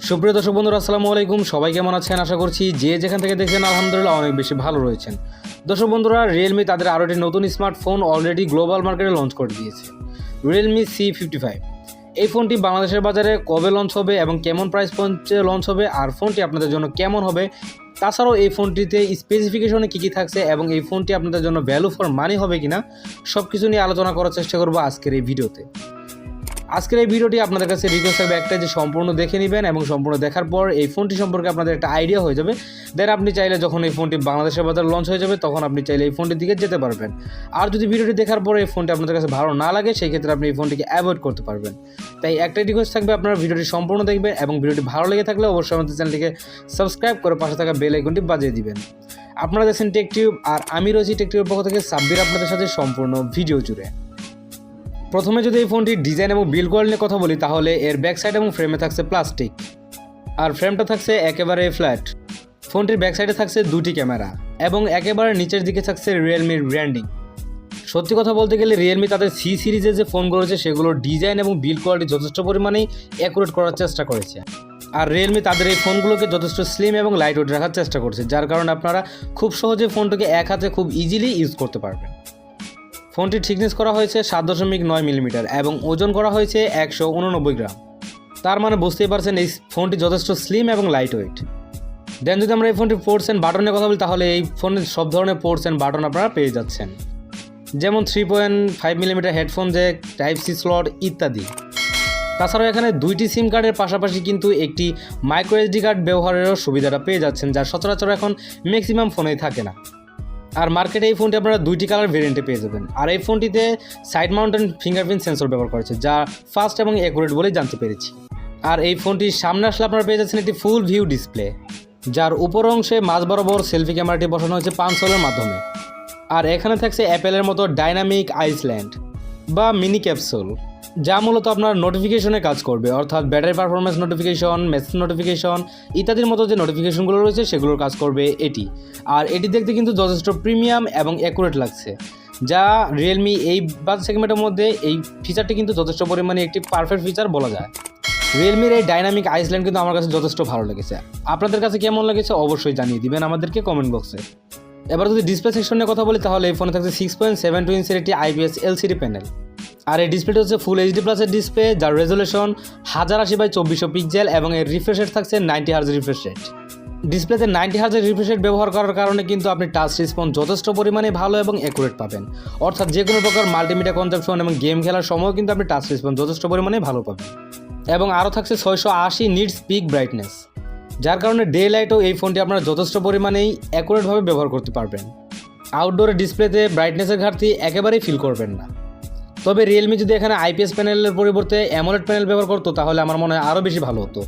সুপ্রিয় দর্শক বন্ধুরা, আসসালামু আলাইকুম। সবাই কেমন আছেন? আশা করছি যে যেখান থেকে দেখছেন আলহামদুলিল্লাহ অনেক বেশি ভালো রয়েছেন। দর্শক বন্ধুরা, রিয়েলমি তাদের আরও একটি নতুন স্মার্টফোন অলরেডি গ্লোবাল মার্কেটে লঞ্চ করে দিয়েছে, রিয়েলমি C55। এই ফোনটি বাংলাদেশের বাজারে কবে লঞ্চ হবে এবং কেমন প্রাইস পয়েন্টে লঞ্চ হবে, আর ফোনটি আপনাদের জন্য কেমন হবে, তাছাড়াও এই ফোনটিতে স্পেসিফিকেশনে কী কী থাকছে এবং এই ফোনটি আপনাদের জন্য ভ্যালু ফর মানি হবে কিনা, সব কিছু নিয়ে আলোচনা করার চেষ্টা করব আজকের এই ভিডিওতে। আজকের এই ভিডিওটি আপনাদের কাছে রিকোয়েস্ট থাকবে একটাই, যে সম্পূর্ণ দেখে নেবেন এবং সম্পূর্ণ দেখার পর এই ফোনটি সম্পর্কে আপনাদের একটা আইডিয়া হয়ে যাবে। দেন আপনি চাইলে যখন এই ফোনটি বাংলাদেশের বাজারে লঞ্চ হয়ে যাবে তখন আপনি চাইলে এই ফোনটির দিকে যেতে পারবেন। আর যদি ভিডিওটি দেখার পরে এই ফোনটি আপনাদের কাছে ভালো না লাগে, সেই ক্ষেত্রে আপনি এই ফোনটিকে অ্যাভয়েড করতে পারবেন। তাই একটাই রিকোয়েস্ট থাকবে, আপনারা ভিডিওটি সম্পূর্ণ দেখবেন এবং ভিডিওটি ভালো লেগে থাকলে অবশ্যই আমাদের চ্যানেলটিকে সাবস্ক্রাইব করে পাশে থাকা বেল আইকনটি বাজিয়ে দিবেন। আপনারা দেখছেন টেকটিউব, আর আমি রয়েছি টেকটিউবের পক্ষ থেকে সাব্বির আপনাদের সাথে সম্পূর্ণ ভিডিও জুড়ে। প্রথমে যদি এই ফোনটির ডিজাইন এবং বিল্ড কোয়ালিটি নিয়ে কথা বলি, তাহলে এর ব্যাক সাইড এবং ফ্রেমে থাকছে প্লাস্টিক, আর ফ্রেমটা থাকছে একেবারে ফ্ল্যাট। ফোনটির ব্যাক সাইডে থাকছে দুটি ক্যামেরা এবং একেবারে নিচের দিকে থাকছে রিয়েলমির ব্র্যান্ডিং। সত্যি কথা বলতে গেলে রিয়েলমি তাদের সি সিরিজের যে ফোনগুলো রয়েছে সেগুলোর ডিজাইন এবং বিল্ড কোয়ালিটি যথেষ্ট পরিমাণেই অ্যাকুরেট করার চেষ্টা করেছে। আর রিয়েলমি তাদের এই ফোনগুলোকে যথেষ্ট স্লিম এবং লাইট ওয়েট রাখার চেষ্টা করছে, যার কারণে আপনারা খুব সহজে ফোনটিকে এক হাতে খুব ইজিলি ইউজ করতে পারবেন। ফোনটি থিকনেস করা হয়েছে 7.9 মিলিমিটার এবং ওজন করা হয়েছে 189 গ্রাম। তার মানে বুঝতেই পারছেন এই ফোনটি যথেষ্ট স্লিম এবং লাইট ওয়েট। দেন যদি আমরা এই ফোনটির পোর্টস অ্যান্ড বাটনের কথা বলি, তাহলে এই ফোনের সব ধরনের পোর্টস অ্যান্ড বাটন আপনারা পেয়ে যাচ্ছেন, যেমন 3.5 millimetre headphone jack, type C slot ইত্যাদি। তাছাড়াও এখানে দুইটি সিম কার্ডের পাশাপাশি কিন্তু একটি মাইক্রো এসডি কার্ড ব্যবহারেরও সুবিধাটা পেয়ে যাচ্ছেন, যা সচরাচর এখন ম্যাক্সিমাম ফোনেই থাকে না। আর মার্কেটে এই ফোনটি আপনারা দুইটি কালার ভেরিয়েন্টে পেয়ে যাবেন। আর এই ফোনটিতে সাইড মাউন্টেন ফিঙ্গারপ্রিন্ট সেন্সর ব্যবহার করেছে, যা ফাস্ট এবং অ্যাকুরেট বলেই জানতে পেরেছি। আর এই ফোনটির সামনে আসলে আপনারা পেয়ে যাচ্ছেন একটি ফুল ভিউ ডিসপ্লে, যার উপর অংশে মাঝ বরাবর সেলফি ক্যামেরাটি বসানো হয়েছে পাঞ্চলের মাধ্যমে। আর এখানে থাকছে অ্যাপেলের মতো ডাইনামিক আইসল্যান্ড বা মিনি ক্যাপসুল, যা মূলত আপনার নোটিফিকেশনে কাজ করবে, অর্থাৎ battery performance notification, message notification ইত্যাদির মতো যে নোটিফিকেশনগুলো রয়েছে সেগুলোর কাজ করবে এটি। আর এটি দেখতে কিন্তু যথেষ্ট প্রিমিয়াম এবং অ্যাকুরেট লাগছে, যা রিয়েলমি এই বাজেট সেগমেন্টের মধ্যে এই ফিচারটি কিন্তু যথেষ্ট পরিমাণে একটি পারফেক্ট ফিচার বলা যায়। রিয়েলমির এই ডাইনামিক আইসল্যান্ড কিন্তু আমার কাছে যথেষ্ট ভালো লেগেছে। আপনাদের কাছে কেমন লেগেছে অবশ্যই জানিয়ে দিবেন আমাদেরকে কমেন্ট বক্সে। এবার যদি ডিসপ্লে সেকশনের কথা বলি, তাহলে এই ফোনে থাকছে 6.72 ইঞ্চের একটি IPS LCD প্যানেল। আর এই ডিসপ্লেটি হচ্ছে ফুল HD প্লাসের ডিসপ্লে, যার রেজুলেশন 1080x2400 পিক্সেল এবং এর রিফ্রেশ রেট থাকছে 90 হার্জ রিফ্রেশ রেট। ডিসপ্লেতে 90 হার্জের রিফ্রেশ রেট ব্যবহার করার কারণে কিন্তু আপনি টাচ রেসপন্স যথেষ্ট পরিমাণে ভালো এবং অ্যাকুরেট পাবেন, অর্থাৎ যে কোনো প্রকার মাল্টিমিডিয়া কনজাম্পশন এবং গেম খেলার সময়ও কিন্তু আপনি টাচ রেসপন্স যথেষ্ট পরিমাণে ভালো পাবেন। এবং আরও থাকছে 680 নিটস পিক ব্রাইটনেস, যার কারণে ডে লাইটেও এই ফোনটি আপনারা যথেষ্ট পরিমাণেই অ্যাকুরেটভাবে ব্যবহার করতে পারবেন। আউটডোরের ডিসপ্লেতে ব্রাইটনেসের ঘাটতি একেবারেই ফিল করবেন না। তবে রিয়েলমি যদি এখানে IPS প্যানেলের পরিবর্তে অ্যামোলেড প্যানেল ব্যবহার করতো তাহলে আমার মনে হয় আরও বেশি ভালো হতো।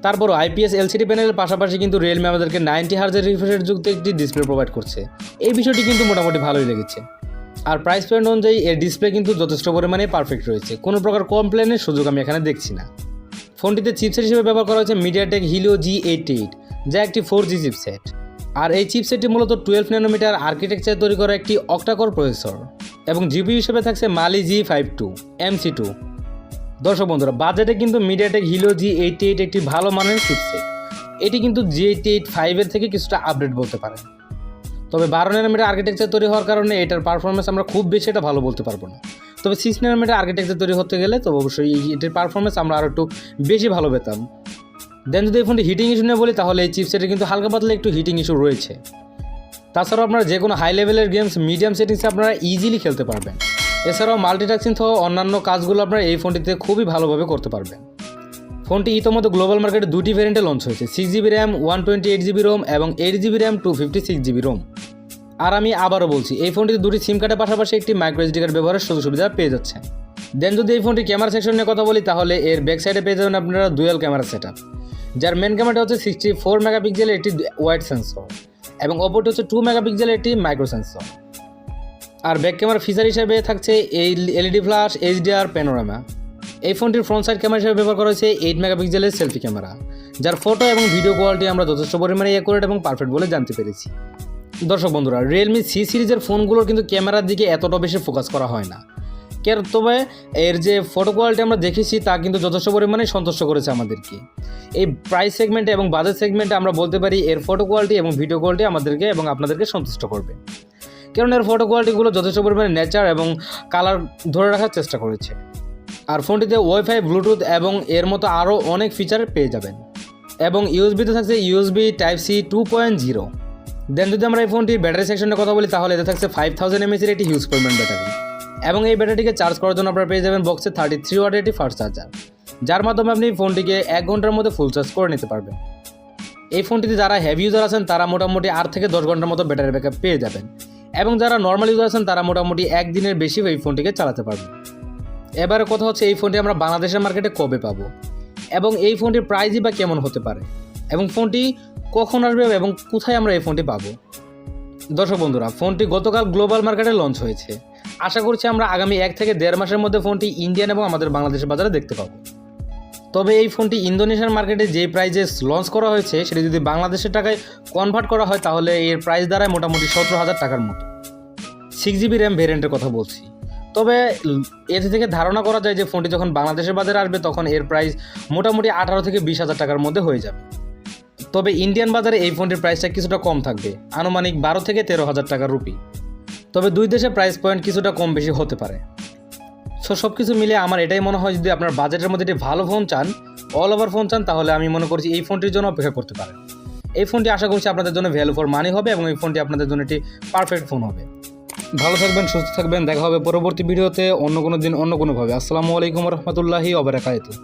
তারপরও IPS LCD প্যানেলের পাশাপাশি কিন্তু রিয়েলমি আমাদেরকে 90 হার্জের রিফ্রেশ রেট যুক্ত একটি ডিসপ্লে প্রোভাইড করছে। এই বিষয়টি কিন্তু মোটামুটি ভালোই লেগেছে। আর প্রাইস পয়েন্ট অনুযায়ী এর ডিসপ্লে কিন্তু যথেষ্ট পরিমাণে পারফেক্ট রয়েছে, কোনো প্রকার কমপ্লেনের সুযোগ আমি এখানে দেখছি না। ফোনটিতে চিপসেট হিসেবে ব্যবহার করা হয়েছে MediaTek Helio G88, যা একটি 4G চিপসেট। আর এই চিপসেটটি মূলত 12 ন্যানোমিটার আর্কিটেকচার তৈরি করা একটি অক্টাকোর প্রসেসর এবং জিপি হিসেবে থাকছে Mali G52 MC2। দর্শক বন্ধুরা, বাজেটে কিন্তু MediaTek Helio G88 একটি ভালো মানের চিপসেট। এটি কিন্তু G88 এর থেকে কিছুটা আপডেট বলতে পারেন। তবে 12 ন্যানোমিটার আর্কিটেকচার তৈরি হওয়ার কারণে এটার পারফরমেন্স আমরা খুব বেশি এটা ভালো বলতে পারবো না। তবে 6 ন্যানোমিটার আর্কিটেকচার তৈরি হতে গেলে তো অবশ্যই এটির পারফরমেন্স আমরা আরও একটু বেশি ভালো পেতাম। দেন যদি এই ফোনটি হিটিং ইস্যু নিয়ে বলি, তাহলে এই চিপসেটে কিন্তু হালকা পাতলা একটু হিটিং ইস্যু রয়েছে। তাছাড়াও আপনারা যে কোনো হাই লেভেলের গেমস মিডিয়াম সেটিংসে আপনারা ইজিলি খেলতে পারবেন। এছাড়াও মাল্টিটাস্কিং সহ অন্যান্য কাজগুলো আপনারা এই ফোনটিতে খুবই ভালোভাবে করতে পারবেন। ফোনটি ইতোমধ্যে গ্লোবাল মার্কেটে দুটি ভ্যারিয়েন্টে লঞ্চ হয়েছে, 6GB RAM 128GB ROM এবং 8GB RAM 256GB ROM। আর আমি আবারও বলছি, এই ফোনটিতে দুটি সিম কার্ডের পাশাপাশি একটি মাইক্রো এসডি কার্ড ব্যবহারের সুযোগ সুবিধা পেয়ে যাচ্ছেন। দেন যদি এই ফোনটি ক্যামেরা সেকশন নিয়ে কথা বলি, তাহলে এর ব্যাক সাইডে পেয়ে যাবেন আপনারা ডুয়াল ক্যামেরা সেটআপ, যার মেন ক্যামেরাটা হচ্ছে 64 মেগাপিক্সেলের একটি ওয়াইড সেন্সর এবং অপরটি হচ্ছে 2 মেগাপিক্সেলের একটি মাইক্রো সেন্সর। আর ব্যাক ক্যামেরা ফিচার হিসেবে থাকছে এই LED ফ্ল্যাশ, HDR, প্যানোরামা। এই ফোনটির ফ্রন্ট সাইড ক্যামেরা হিসেবে ব্যবহার করা হয়েছে 8 মেগাপিক্সেলের সেলফি ক্যামেরা, যার ফটো এবং ভিডিও কোয়ালিটি আমরা যথেষ্ট পরিমাণে অ্যাকুরেট এবং পারফেক্ট বলে জানতে পেরেছি। দর্শক বন্ধুরা, রিয়েলমি C সিরিজের ফোনগুলোর কিন্তু ক্যামেরার দিকে এতটা বেশি ফোকাস করা হয় না। তবে এর যে ফটো কোয়ালিটি আমরা দেখেছি তা কিন্তু যথেষ্ট পরিমাণে সন্তুষ্ট করেছে আমাদেরকে। এই প্রাইস সেগমেন্টে এবং বাজেট সেগমেন্টে আমরা বলতে পারি এর ফটো কোয়ালিটি এবং ভিডিও কোয়ালিটি আমাদেরকে এবং আপনাদেরকে সন্তুষ্ট করবে, কারণ এর ফটো কোয়ালিটিগুলো যথেষ্ট পরিমাণে নেচার এবং কালার ধরে রাখার চেষ্টা করেছে। আর ফোনটিতে ওয়াইফাই, ব্লুটুথ এবং এর মতো আরও অনেক ফিচার পেয়ে যাবেন। এবং ইউএসবিতে থাকছে ইউএসবি Type-C 2.0। দেন যদি আমরা এই ফোনটির ব্যাটারি সেকশনের কথা বলি তাহলে এতে থাকছে 5000 mAh একটি হিউজ পরিমাণ ব্যাটারি, এবং এই ব্যাটারিটিকে চার্জ করার জন্য আপনারা পেয়ে যাবেন বক্সে 33 ওয়াটের একটি ফাস্ট চার্জার, যার মাধ্যমে আপনি ফোনটিকে 1 ঘন্টার মধ্যে ফুল চার্জ করে নিতে পারবেন। এই ফোনটিতে যারা হেভি ইউজার আছেন তারা মোটামুটি 8 থেকে 10 ঘন্টার মতো ব্যাটারি ব্যাকআপ পেয়ে যাবেন, এবং যারা নর্মাল ইউজার আছেন তারা মোটামুটি 1 দিনের বেশি এই ফোনটিকে চালাতে পারবেন। এবারে কথা হচ্ছে এই ফোনটি আমরা বাংলাদেশের মার্কেটে কবে পাবো, এবং এই ফোনটির প্রাইসই বা কেমন হতে পারে, এবং ফোনটি কখন আসবে এবং কোথায় আমরা এই ফোনটি পাবো। দর্শক বন্ধুরা, ফোনটি গতকাল গ্লোবাল মার্কেটে লঞ্চ হয়েছে। আশা করছি আমরা আগামী 1 থেকে 1.5 মাসের মধ্যে ফোনটি ইন্ডিয়ান এবং আমাদের বাংলাদেশের বাজারে দেখতে পাবো। তবে এই ফোনটি ইন্দোনেশিয়ার মার্কেটে যে প্রাইসে লঞ্চ করা হয়েছে সেটি যদি বাংলাদেশের টাকায় কনভার্ট করা হয় তাহলে এর প্রাইস দাঁড়ায় মোটামুটি 17,000 টাকার মতো। 6GB র্যাম ভেরিয়েন্টের কথা বলছি। তবে এর থেকে ধারণা করা যায় যে ফোনটি যখন বাংলাদেশের বাজারে আসবে তখন এর প্রাইস মোটামুটি 18 থেকে 20,000 টাকার মধ্যে হয়ে যাবে। তবে ইন্ডিয়ান বাজারে এই ফোনটির প্রাইসটা কিছুটা কম থাকবে, আনুমানিক 12 থেকে 13,000 টাকার রুপি। তবে দুই দেশে প্রাইস পয়েন্ট কিছুটা কম বেশি হতে পারে। সব কিছু মিলে আমার এটাই মনে হয় যদি আপনার বাজেটের মধ্যে একটি ভালো ফোন চান, অল ওভার ফোন চান, তাহলে আমি মনে করছি এই ফোনটির জন্য অপেক্ষা করতে পারেন। এই ফোনটি আশা করছি আপনাদের জন্য ভ্যালু ফর মানি হবে এবং এই ফোনটি আপনাদের জন্য একটি পারফেক্ট ফোন হবে। ভালো থাকবেন, সুস্থ থাকবেন, দেখা হবে পরবর্তী ভিডিওতে অন্য কোনো দিন অন্য কোনোভাবে। আসসালামু আলাইকুম রহমতুল্লাহি ওয়া বারাকাতুহু।